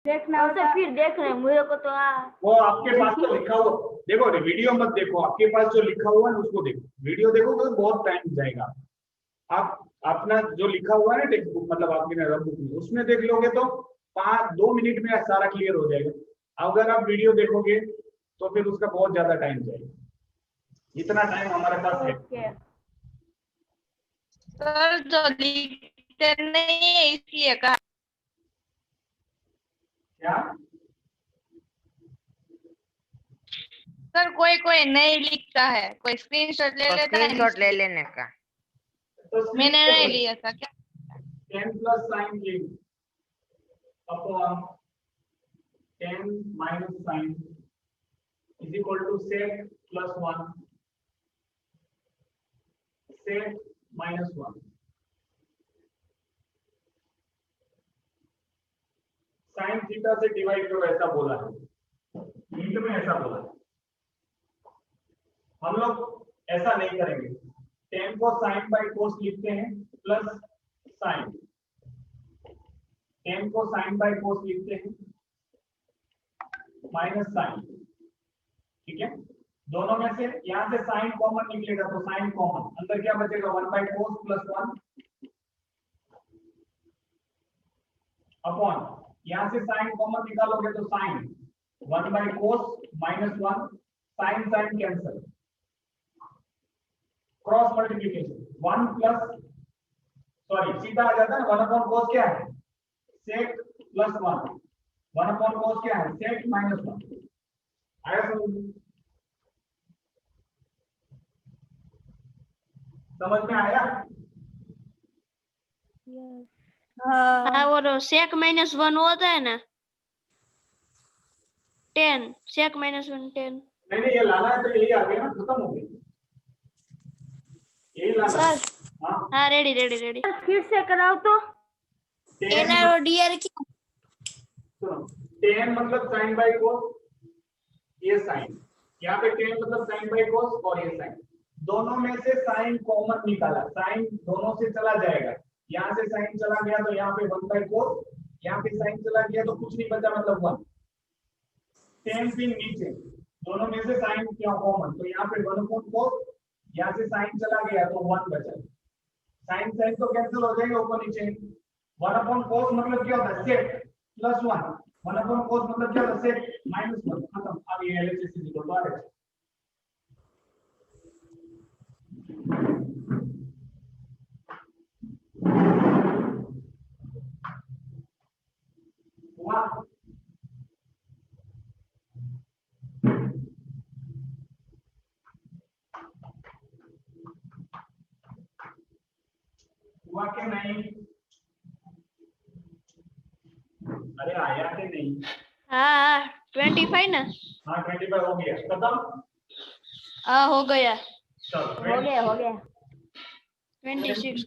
देखना होता फिर देख रहे हैं मुझे को तो वो आपके पास तो लिखा हुआ, देखो वीडियो मत देखो, आपके पास जो लिखा हुआ है उसको देखो। वीडियो देखोगे तो बहुत टाइम जाएगा। आप अपना जो लिखा हुआ है ना टेक्स्ट बुक, मतलब आपके रफ बुक में, उसमें देख लोगे तो 2 मिनट में सारा क्लियर हो जाएगा। अगर आप वीडियो देखोगे तो फिर उसका बहुत ज्यादा टाइम जाएगा। इतना टाइम हमारे पास है। सर जो लिखते नहीं है इसलिए कहा। क्या सर कोई कोई नहीं लिखता है, कोई स्क्रीनशॉट ले लेता है। स्क्रीनशॉट ले लेने का। तो मैंने नहीं लिया था क्या? 10 प्लस साइन ये upon 10 minus sine is equal to sec plus 1 sec minus 1 sine theta से डिवाइड करो, ऐसा बोला है हिंट में, ऐसा बोला है। हम लोग ऐसा नहीं करेंगे। 10 को साइन बाई कोस लिखते हैं प्लस साइन, 10 को साइन बाई कोस लिखते हैं माइनस साइन। ठीक है, दोनों में से यहां से साइन कॉमन निकलेगा तो साइन कॉमन, अंदर क्या बचेगा 1 बाई कोस प्लस 1 अपॉन, यहां से साइन कॉमन निकालोगे तो sine 1 by cos minus 1, sine sine cancel, cross multiplication 1 plus, sorry सीधा आ जाता है 1 अपॉन कोस क्या है सेक प्लस 1, 1 अपॉन कोस क्या है सेक माइनस 1। आया समझ में आया? हाँ वो सेक माइनस 1 होता है ना 10 सेक माइनस 1 10। नहीं ये लाना है तो यही आ गया ना, खत्म हो गया, यही लाना है। हाँ रेडी रेडी रेडी। फिर से कराओ तो एनआर और डीआर की सुनो, 10 मतलब साइन बाई कोस, ये साइन, यहाँ पे 10 मतलब साइन बाई कोस और ये साइन, दोनों में से साइन कॉमन निकाला, साइन दोनों से चला जाएगा, यहाँ से साइन चला गया तो यहाँ पे 1 बाई कोस, यहाँ पे साइन चला गया तो कुछ नहीं बचा मतलब 1, 10 पिन नीचे, दोनों में से साइन क्या कॉमन, तो यहाँ पे 1 अपॉन कोस, यहाँ से साइन चला गया तो 1 बचा, साइन साइन तो कैंसिल हो जाएंगे ऊपर नीचे, 1 अपॉन कोस मतलब क्या होता है सेक प्लस 1, 1 अपॉन कोस मतलब क्या होता है सेक माइनस 1, खत्म। अब ये LHS is equal to RH. हुआ हुआ कि नहीं? अरे आया कि नहीं? हाँ 25 ना। हाँ 25 हो गया, खत्म। हाँ हो गया चलो हो गया 26।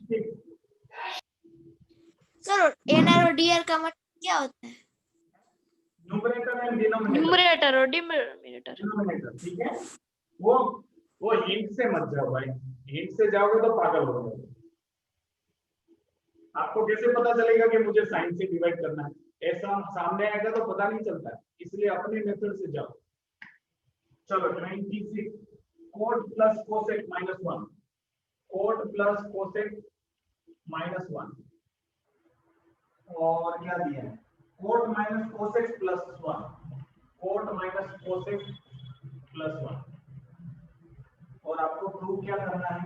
सर एनआर और डीआर का मतलब क्या होता है? न्यूमरेटर एंड डिनोमिनेटर, न्यूमरेटर और डिनोमिनेटर। ठीक है, वो हिंट से मत जाओ भाई, हिंट से जाओगे तो पागल हो जाओगे। आपको कैसे पता चलेगा कि मुझे साइन से डिवाइड करना है, ऐसा सामने आएगा तो पता नहीं चलता है, इसलिए अपने मेथड से जाओ। चलो 26 cot plus cosec minus 1, cot plus cosec minus 1, और क्या दिया है cot minus cosec plus 1, cot minus cosec plus 1, और आपको प्रूव क्या करना है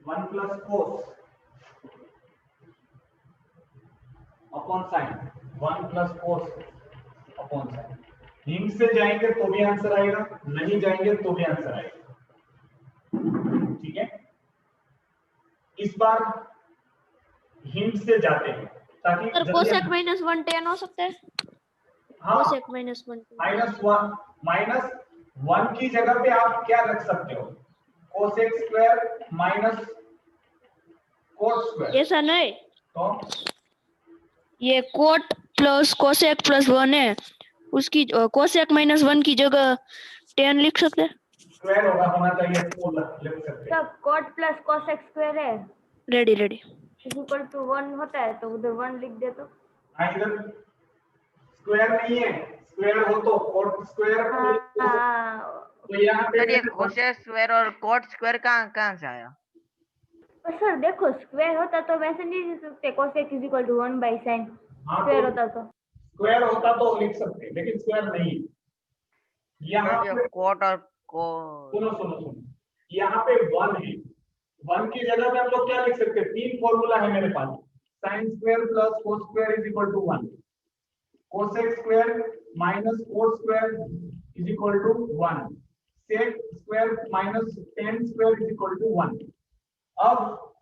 1 plus cos upon sine, 1 plus cos upon sine. Hint से जाएंगे तो भी आंसर आएगा, नहीं जाएंगे तो भी आंसर आएगा, ठीक है। इस बार हिंट से जाते हैं ताकि कोसेक माइनस 1 10 हो सकता है। हाँ कोसेक माइनस 1 माइनस 1 की जगह पे आप क्या रख सकते हो cosec square minus cot square, ऐसा नहीं, तो ये कोट प्लस कोसेक प्लस 1 है, उसकी कोसेक माइनस 1 की जगह 10 लिख सकते हैं। स्क्वायर होना चाहिए तो लिख सकते हैं। तब कोट प्लस कोसेक स्क्वायर है रेडी रेडी। इक्वल टू 1 होता है तो उधर 1 लिख दे तो हाँ इधर स्क्वायर नहीं है, स्क्वायर हो तो कोट स्क्वायर। हाँ तो यहाँ पे सर ये कोसेक स्क्वायर और कोट स्क्वायर कहाँ से आया? तो सर देखो स्क्वायर होता तो वैसे नहीं लिख सकते cosec is equal to 1 by sine. हाँ, स्क्वायर तो होता तो स्क्वायर होता तो लिख सकते, लेकिन स्क्वायर नहीं है। यहाँ सर ये पे कोट और को सुनो सुनो सुनो, यहाँ पे 1 है, 1 की जगह पे हम लोग क्या लिख सकते हैं? 3 फॉर्मूला है मेरे पास, sine square plus cos square is equal to 1, cosec square minus cot square is equal to 1, sec square minus ten square is equal to 1। अब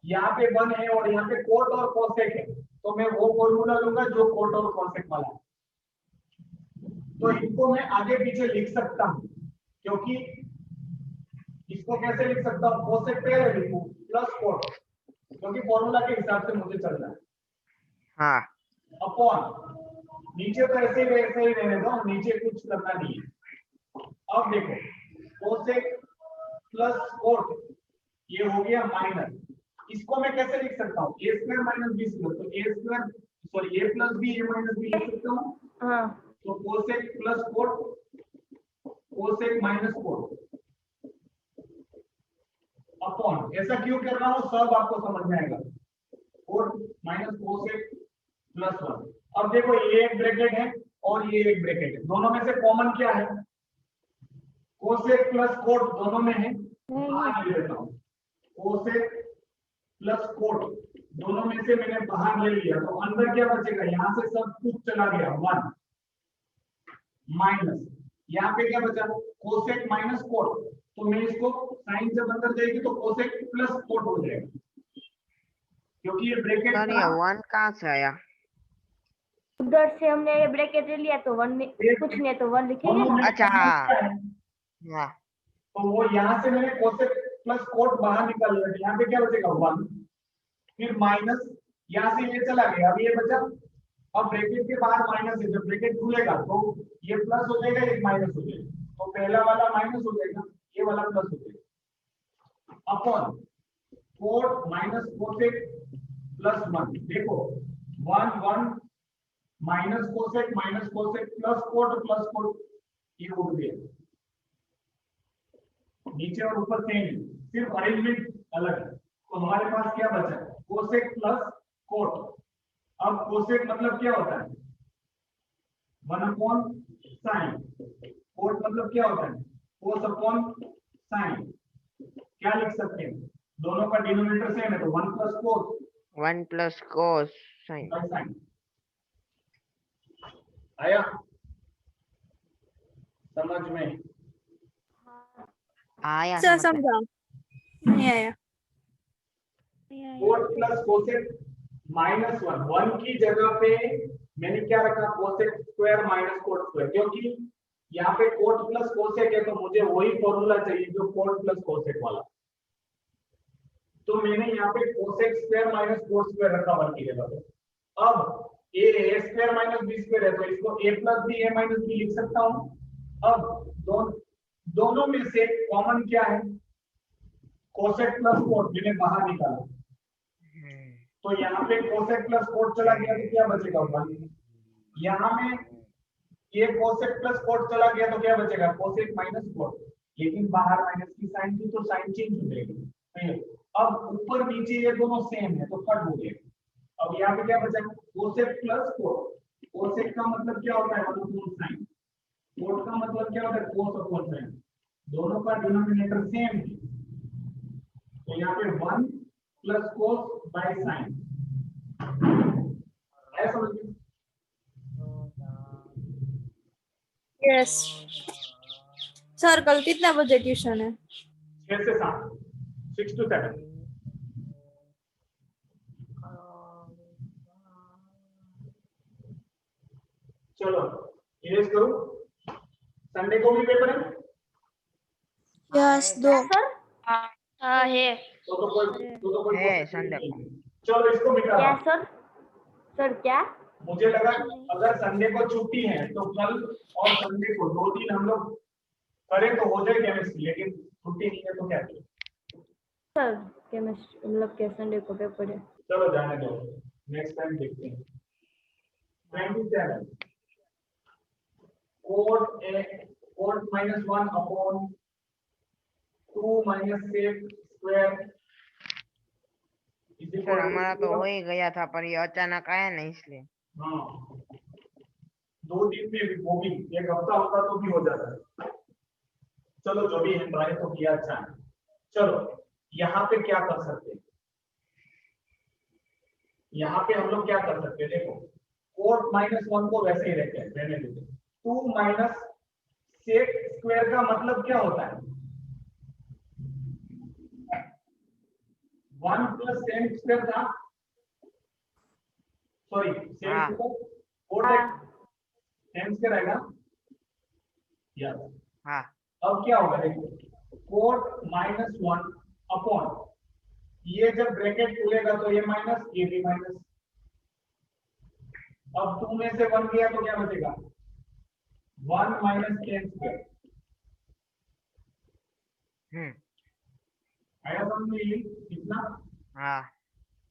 यहाँ पे 1 है और यहाँ पे कोट और कोसेक है, तो मैं वो फॉर्मूला लूंगा जो कोट और कोसेक वाला है। तो इनको मैं आगे पीछे लिख सकता हूं, क्योंकि इसको कैसे लिख सकता हूं? कोसेक पहले लिखूं प्लस कोट, क्योंकि फॉर्मूला के हिसाब से मुझे चलना है, हाँ अपॉन नीचे तो ऐसे ही रहने दो, नीचे कुछ करना नहीं है। अब देखो कोसेक प्लस कोट ये हो गया माइनस, इसको मैं कैसे लिख सकता हूँ? ए स्क्वायर माइनस बी स्क्वायर, तो ए स्क्वायर सॉरी ए प्लस बी ए माइनस बी लिख सकता हूँ। हाँ तो cosec plus coat cosec minus cot upon, ऐसा क्यों कर रहा हूँ सब आपको समझ में आएगा, कोट माइनस कोसेक प्लस 1। अब देखो ये एक ब्रैकेट है और ये एक ब्रैकेट है, दोनों में से कॉमन क्या है? कोसेक प्लस कोट दोनों में है, बाहर ले लेता हूँ, कोसेक प्लस कोट दोनों में से मैंने बाहर ले लिया, तो अंदर क्या बचेगा? यहाँ से सब कुछ चला गया 1 माइनस, यहाँ पे क्या बचा? कोसेक माइनस कोट, तो मैं इसको साइन जब अंदर जाएगी तो कोसेक प्लस कोट हो जाएगा, क्योंकि ये ब्रैकेट सर ये 1 कहाँ से आया? उधर से हमने ये ब्रैकेट ले लिया तो 1 में कुछ नहीं तो 1 लिखेंगे ना। अच्छा हाँ तो वो यहाँ से मैंने कोसेक प्लस कोट बाहर निकाल लिया, यहाँ पे क्या बचेगा? 1, फिर माइनस, यहाँ से ये चला गया, अब ये बचा, अब ब्रैकेट के बाहर माइनस है, जब ब्रैकेट खुलेगा तो ये प्लस हो जाएगा, ये माइनस हो जाएगा, तो पहला वाला माइनस हो जाएगा, ये वाला प्लस हो जाएगा, upon coat minus cosec plus 1। देखो 1 1 माइनस कोसेक प्लस कोट ये उड़ गया, नीचे और ऊपर सेम, सिर्फ अरेंजमेंट अलग है। तो हमारे पास क्या बचा? Cosec plus coat. अब कोसेक मतलब क्या होता है? 1 अपॉन साइन। कोट मतलब क्या होता है? कोस अपॉन साइन। क्या लिख सकते हैं? दोनों का डिनोमिनेटर सेम है, तो 1 plus cos 1 plus cos sign by sine. आया समझ में? आया सर समझ में। समझा नहीं आया। कोट प्लस कोसेक माइनस 1 की जगह पे मैंने क्या रखा? Cosec square minus cot square, क्योंकि यहाँ पे कोट प्लस कोसेक है, तो मुझे वही फॉर्मूला चाहिए जो कोट प्लस कोसेक वाला, तो मैंने यहाँ पे cosec square minus cot square रखा 1 की जगह पे। अब ए स्क्वायर माइनस बी स्क्वायर है, तो इसको ए प्लस बी ए माइनस बी लिख सकता हूँ। अब दोनों में से कॉमन क्या है? कोसेक प्लस कोट मैंने बाहर निकाला, तो यहाँ पे कोसेक प्लस कोट चला गया, तो क्या बचेगा? 1। यहाँ में ये कोसेक प्लस कोट चला गया, तो क्या बचेगा? कोसेक माइनस कोट, लेकिन बाहर माइनस की साइन थी तो साइन चेंज हो जाएगी। अब ऊपर नीचे ये दोनों सेम है तो कट हो गया। अब यहाँ पे क्या बचा? Cosec plus coat. कोसेक का मतलब क्या होता है? 1 अपॉन साइन। कोट का मतलब क्या होता है? कोस अपॉन साइन। दोनों का डिनोमिनेटर सेम है, तो यहाँ पे 1 प्लस कोस बाय साइन। ऐसा समझ में? Yes sir. कल कितना बजे ट्यूशन है? 6 से 7, 6 to 7। चलो इरेज करो। संडे को भी पेपर है? यस 2 हाँ है। तो कोई है संडे को। चलो इसको मिटा क्या दो। सर क्या? मुझे लगा अगर संडे को छुट्टी है तो कल और संडे को 2 दिन हम लोग करें तो हो जाए केमिस्ट्री, लेकिन छुट्टी नहीं है तो क्या करें? सर केमिस्ट्री मतलब क्या संडे को पेपर है? चलो जाने दो, नेक्स्ट टाइम देखते हैं। 27 cot -1 upon 2 minus sec square is sir equal हमारा तो to हो ही गया था पर ये अचानक आया ना इसलिए। हाँ 2 दिन में वो भी 1 हफ्ता होता तो भी हो जाता है। चलो जो भी है ट्राई तो किया, अच्छा है। चलो यहाँ पे क्या कर सकते हैं, यहाँ पे हम लोग क्या कर सकते हैं, देखो कोट -1 को वैसे ही रहते हैं, रहने देते हैं। 2 माइनस सेक स्क्वायर का मतलब क्या होता है, 1 प्लस सेक स्क्वायर था, सॉरी सेक हाँ। स्क्वायर कोट सेक स्क्वायर आएगा यस। हाँ अब क्या होगा देखो, कोट -1 अपॉन ये जब ब्रैकेट खुलेगा तो ये माइनस, ये भी माइनस। अब 2 में से 1 गया तो क्या बचेगा, 1 माइनस टेन स्क्वायर। आया समझ में ये कितना? हाँ।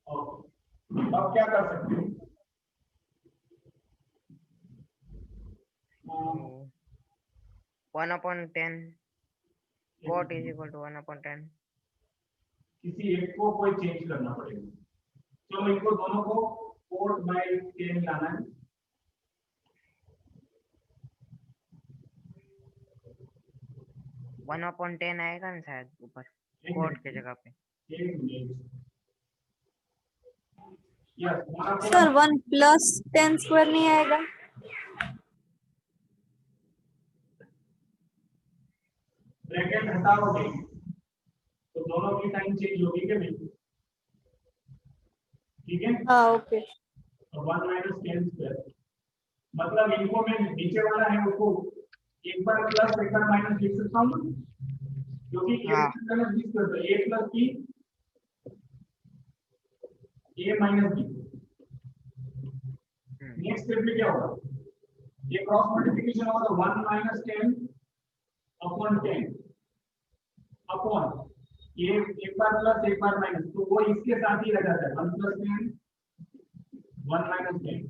ओके अब क्या कर सकते हैं, 1/10 cot is equal to 1/10। किसी एक को कोई चेंज करना पड़ेगा। चलो इनको दोनों को कोट बाय 10 लाना है। 1/10 आएगा ना शायद ऊपर एक कोट मिनट, के जगह पे। एक minute yes sir 1 plus 10 square नहीं आएगा? ब्रैकेट हटाओगे तो दोनों की साइन चेंज होगी क्या नहीं, ठीक है। हाँ ओके। 1 माइनस टेन स्क्वायर मतलब इनको मैं नीचे वाला है उसको एक बार प्लस एक बार माइनस लिख सकता हूँ, क्योंकि हाँ। a minus b square a plus b a minus b। Next step में क्या होगा, ये क्रॉस मल्टीप्लिकेशन होगा, 1 माइनस 10 अपॉन 10 अपॉन ये एक बार प्लस एक बार माइनस, तो वो इसके साथ ही रह जाता है 1 प्लस 10 1 माइनस 10,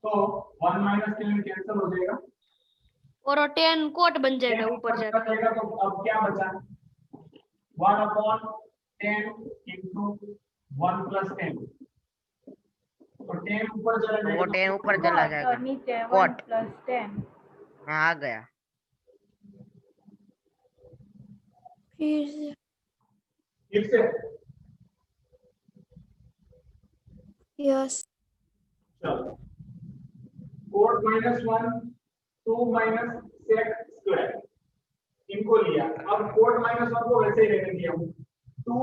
तो 1 माइनस 10 कैंसिल हो जाएगा और 10 कोट बन जाएगा ऊपर ऊपर जाकर। जाएगा। तो अब क्या बचा, 1 अपॉन 10 इंटू 1 प्लस 10, तो 10 ऊपर चला तो वो जाएगा 10 ऊपर चला जाएगा। नीचे 1 Cot। प्लस 10 हाँ आ गया। फिर से यस। चलो कोट -1 2 माइनस सेक स्क्वायर इनको लिया, अब कोट -1 को वैसे ही रहने दिया हूं, 2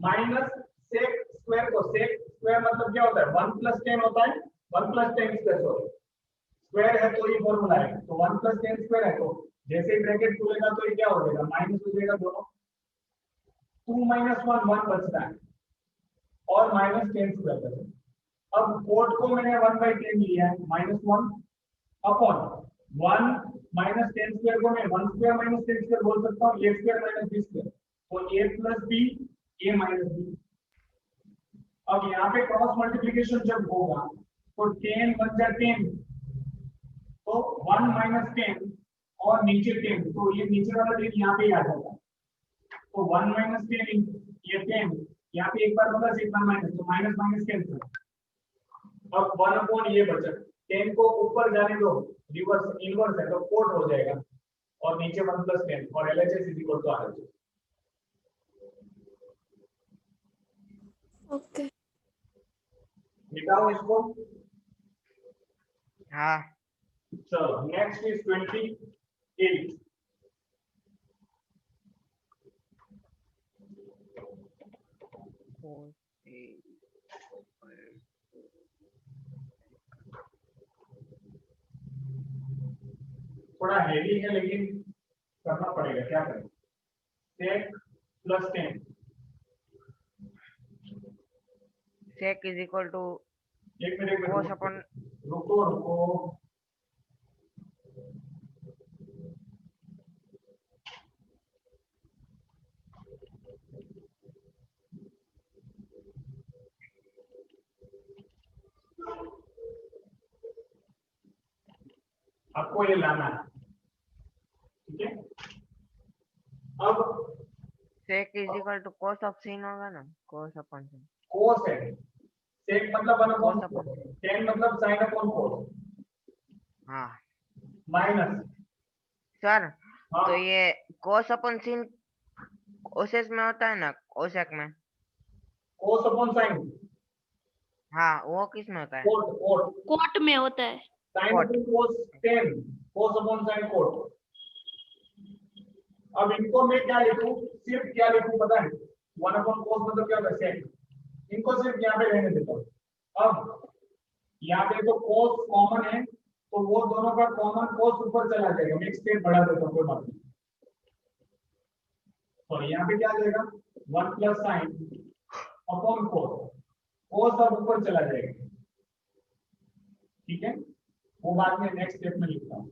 माइनस सेक स्क्वायर को, सेक स्क्वायर मतलब क्या होता है 1 प्लस 10 होता है, 1 प्लस 10 स्क्वायर, सॉरी स्क्वायर है तो ये फॉर्मूला है, तो 1 प्लस 10 स्क्वायर है, तो जैसे ही ब्रैकेट खुलेगा तो ये क्या हो जाएगा माइनस हो जाएगा दोनों, 2 माइनस 1 1 बचता है और माइनस 10 स्क्वायर बचता है। अब कोट को मैंने 1/10 लिया है, -1 अपॉन 1 माइनस 10 स्क्वायर को मैं 1 स्क्वायर माइनस 10 स्क्वायर बोल सकता हूँ, a square minus b square, तो a plus b a minus b। अब यहाँ पे क्रॉस मल्टीप्लिकेशन जब होगा तो 10 बन जाए 10, तो 1 माइनस 10 और नीचे 10, तो ये नीचे वाला 10 यहाँ पे ही आ जाता है, तो 1 माइनस 10 ये 10 यहाँ पे एक बार प्लस एक बार माइनस, तो माइनस माइनस कैंसिल, अब 1 अपॉन ये बचा, 10 को ऊपर जाने दो, रिवर्स इनवर्स है तो कोट हो जाएगा, और नीचे 1 प्लस 10 और LHS is equal to RHS। Okay. मिटाओ इसको। हाँ। चलो नेक्स्ट इज 28। थोड़ा हैवी है लेकिन करना पड़ेगा, क्या करें, sec plus 10 sec is equal to एक मिनट cos अपन रुको रुको, आपको ये लाना है, ठीक है। अब sec is equal to cos of sin होगा ना, cos अपन sin, कोस है, सेक मतलब 1 अपॉन cos अपन sin, टेन मतलब साइन अपॉन कोस, हाँ माइनस, सर। हाँ तो ये cos अपन sin कोसेक में होता है ना, कोसेक में, कोस अपॉन साइन, हाँ वो किस में होता है? कोट कोट, कोट में होता है। Sine cot. Upon cos 10, cos upon sine cot. अब इनको मैं क्या लिखूं, सिर्फ क्या लिखूं पता है, 1 अपॉन कोस मतलब क्या होता है, सेक। इनको सिर्फ यहाँ पे रहने देता हूँ। अब यहाँ पे तो कोस कॉमन है, तो वो दोनों का कॉमन कोस ऊपर चला जाएगा, मैं स्टेप बढ़ा देता हूँ, कोई बात नहीं। तो यहाँ पे क्या आ जाएगा, 1 प्लस साइन अपॉन कोस, कोस अब ऊपर चला जाएगा, ठीक है। वो बाद में नेक्स्ट स्टेप में लिखता हूँ।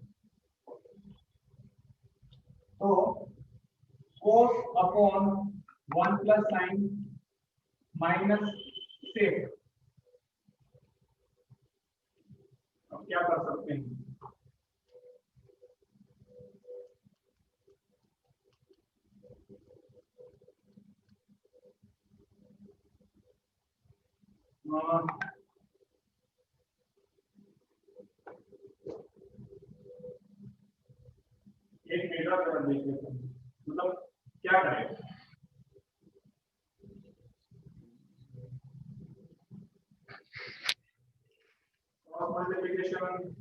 तो cos upon 1 plus sine minus sec, अब क्या कर सकते हैं, एक मेरा तरफ देख लेते हैं, मतलब क्या करें। मल्टीप्लिकेशन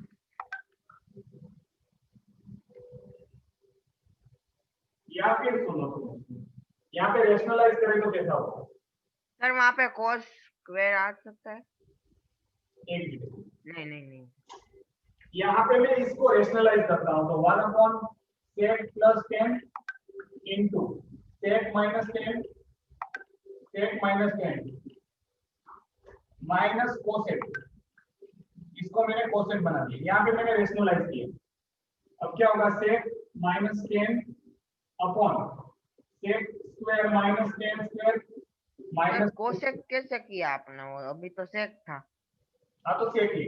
या फिर सुनो यहाँ पे रेशनलाइज करें तो कैसा होगा, सर वहाँ पे cos स्क्वायर आ सकता है? एक मिनट, नहीं नहीं नहीं, यहाँ पे मैं इसको रेशनलाइज करता हूँ, तो 1 upon sec plus 10 into sec minus 10, sec minus 10 minus cosec, इसको मैंने कोसेक बना दिया, यहाँ पे मैंने रेशनलाइज किया। अब क्या होगा, sec minus 10 upon sec square minus 10 square sir minus cosec कैसे किया आपने? वो अभी तो सेक था, हाँ तो सेक ही,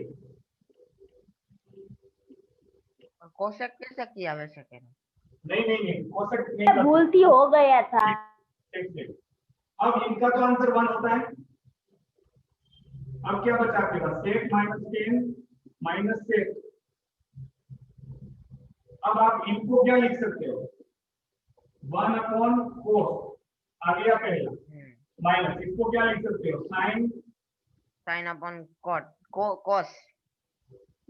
कोसेक कैसे किया वैसे कह रहे? नहीं कोसेक नहीं कर भूलती हो गया था। सकते। अब इनका तो आंसर 1 होता है। अब क्या बचा आपके पास, सेक माइनस 10 माइनस सेक। अब आप इनको क्या लिख सकते हो, 1 अपॉन कोस आ गया पहला, माइनस इसको क्या लिख सकते हो, साइन, साइन अपन कॉट, कोस,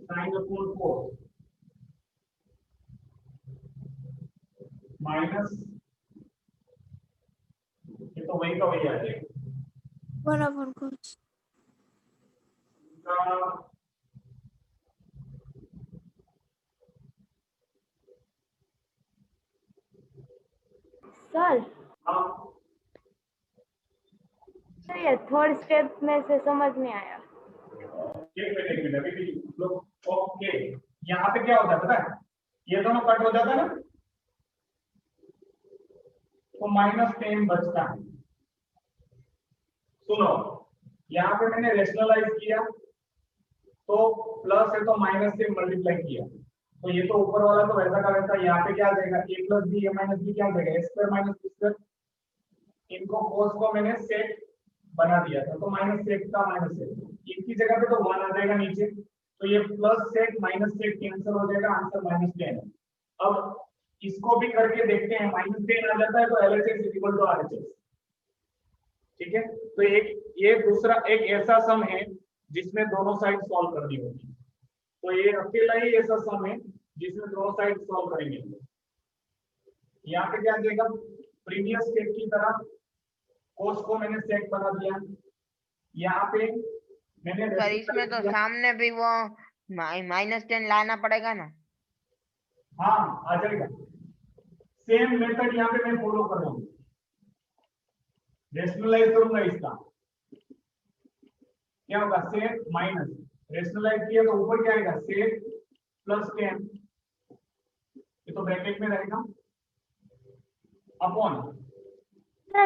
साइन अपॉन कोस माइनस, ये तो वही का वही आ जाएगा 1 upon cos. सर हाँ ये थर्ड स्टेप में से समझ नहीं आया। एक मिनट अभी भी लोग, ओके यहाँ पे क्या होता है पता है, ये दोनों कट हो जाता है ना, तो -10 बचता है। सुनो यहाँ पे मैंने रेशनलाइज किया, तो प्लस है तो माइनस से मल्टीप्लाई किया, तो ये तो ऊपर वाला तो वैसा का वैसा, यहाँ पे क्या आ जाएगा, a plus B, a minus B क्या आ जाएगा, a square minus B square. इनको कोस को मैंने सेक बना दिया था, तो माइनस सेक का माइनस सेक, इनकी जगह पे तो 1 आ जाएगा नीचे, तो ये plus sec minus sec cancel हो जाएगा, आंसर -10। अब इसको भी करके देखते हैं, -10 आ जाता है तो LHS इक्वल टू RHS, ठीक है। तो एक ये दूसरा एक ऐसा सम है जिसमें दोनों साइड सॉल्व करनी होगी, तो ये अकेला ही ऐसा सम है जिसमें दोनों साइड सॉल्व करेंगे। यहाँ पे क्या देगा, प्रीवियस स्टेप की तरह कोस को मैंने सेक बना दिया, यहाँ पे मैंने सर इसमें तो सामने भी वो -10 लाना पड़ेगा ना? हाँ आ जाएगा, सेम मेथड यहाँ पे मैं फॉलो कर रहा हूँ, रेशनलाइज करूंगा इसका, क्या होगा, सेक माइनस, रेशनलाइज किया तो ऊपर क्या आएगा, सेक प्लस 10, ये तो ब्रैकेट में रहेगा, upon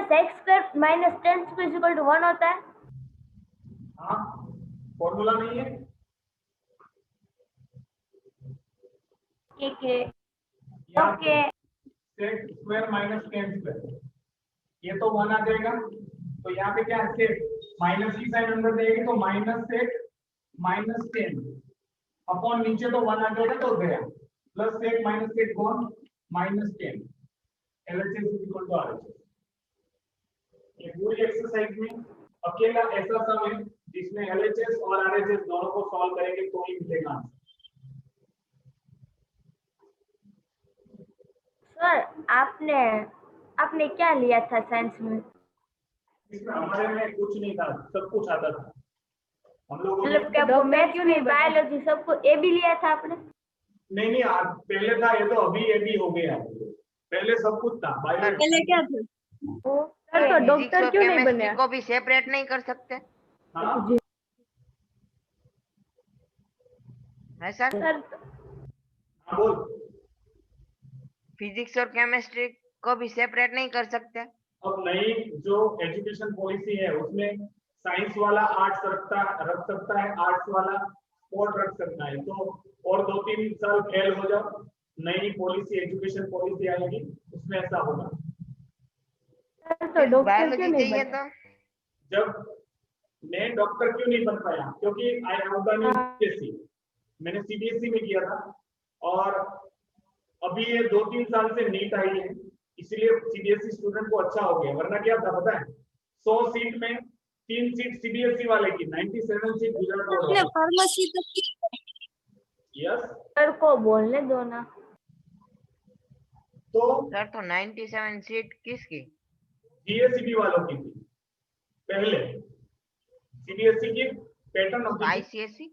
sec square minus 10 square equal to 1 होता है। हाँ फॉर्मूला नहीं है, एक है यहाँ okay sec square minus ten square, ये तो 1 आ जाएगा। तो यहाँ पे क्या है, सेक माइनस की साइन अंदर जाएगी तो माइनस सेक माइनस 10 अपॉन नीचे तो 1 आ जाएगा तो गया, प्लस सेक माइनस सेक कौन minus 10, LHS is equal to RHS। ये पूरी एक्सरसाइज में अकेला ऐसा सम है जिसमें LHS और RHS दोनों को सॉल्व करेंगे तो ही मिलेगा आंसर। सर आपने आपने क्या लिया था साइंस में? इसमें हमारे में कुछ नहीं था, सब कुछ आता था हम लोगों ने। मतलब क्या आपको मैथ क्यों नहीं, बायोलॉजी सबको ए भी लिया था आपने? नहीं नहीं पहले था ये, तो अभी ये भी हो गया है। पहले सब कुछ था बायोलॉजी। पहले क्या था? सर तो फिजिक्स डॉक्टर और क्यों नहीं केमिस्ट्री बने? को भी सेपरेट नहीं कर सकते हाँ है सर? सर हाँ, बोल। फिजिक्स और केमिस्ट्री को भी सेपरेट नहीं कर सकते? अब नई जो एजुकेशन पॉलिसी है उसमें साइंस वाला आर्ट्स रख सकता है, आर्ट्स वाला स्पोर्ट रख सकता है। तो और 2-3 साल फेल हो जाओ, नई पॉलिसी एजुकेशन पॉलिसी आएगी उसमें ऐसा होगा। तो डॉक्टर क्यों बायोलॉजी नहीं चाहिए बने? तो जब मैं डॉक्टर क्यों नहीं बन पाया, क्योंकि I have done in CBSE, मैंने सीबीएसई में किया था और अभी ये 2-3 साल से नीट आई है, इसलिए सीबीएसई स्टूडेंट को अच्छा हो गया। वरना क्या था पता है, 100 सीट में 3 सीट सीबीएसई वाले की, 97 सीट गुजरात बोर्ड आपने वाले। फार्मेसी तो की? यस, सर को बोलने दो ना। तो सर तो 97 सीट किसकी? जीएसईबी वालों की थी पहले, सीबीएसई की पैटर्न तो होती थी, आईसीएसई?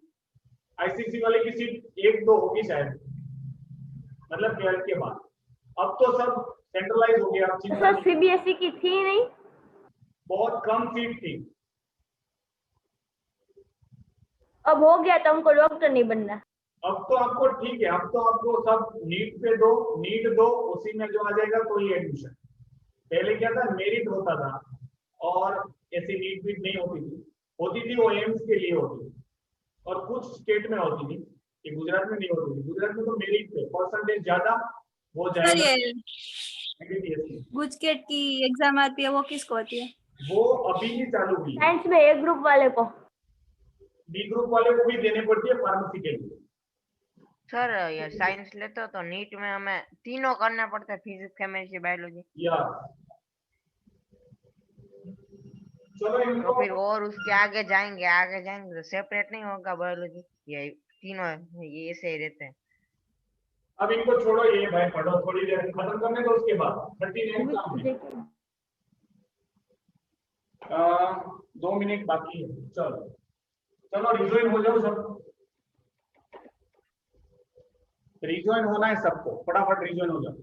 आईसीएसई वाले की सीट 1-2 होगी शायद, मतलब 12th के बाद। अब तो सब सेंट्रलाइज हो गया, अब चिंता सर नहीं, सीबीएसई की थी नहीं? बहुत कम सीट थी। अब हो गया तो हमको डॉक्टर नहीं बनना। अब तो आपको ठीक है, अब तो आपको सब नीट पे दो, नीट दो, उसी में जो आ जाएगा तो ही एडमिशन। पहले क्या था, मेरिट होता था और ऐसी नीट बीट नहीं होती थी वो एम्स के लिए होती थी और कुछ स्टेट में होती थी, ये गुजरात में नहीं होती थी। गुजरात में तो मेरिट पे परसेंटेज ज्यादा हो सर जाएगा। ये गुजकेट की एग्जाम आती है वो किसको होती है? वो अभी ही चालू हुई है, साइंस में ए ग्रुप वाले को। बी ग्रुप वाले को भी देने पड़ती है फार्मेसी के लिए। सर ये साइंस लेते हो तो नीट में हमें तीनों करना पड़ता है, फिजिक्स केमिस्ट्री बायोलॉजी। या चलो तो इनको फिर और उसके आगे जाएंगे तो सेपरेट नहीं होगा बायोलॉजी, ये तीनों ये ऐसे ही रहते हैं। अब इनको छोड़ो, ये भाई पढ़ो, थोड़ी देर खत्म करने दो, उसके बाद 39 काम है। 2 मिनट बाकी है, चलो चलो रिजॉइन हो जाओ सब, रिजॉइन होना है सबको, फटाफट रिजॉइन हो जाओ।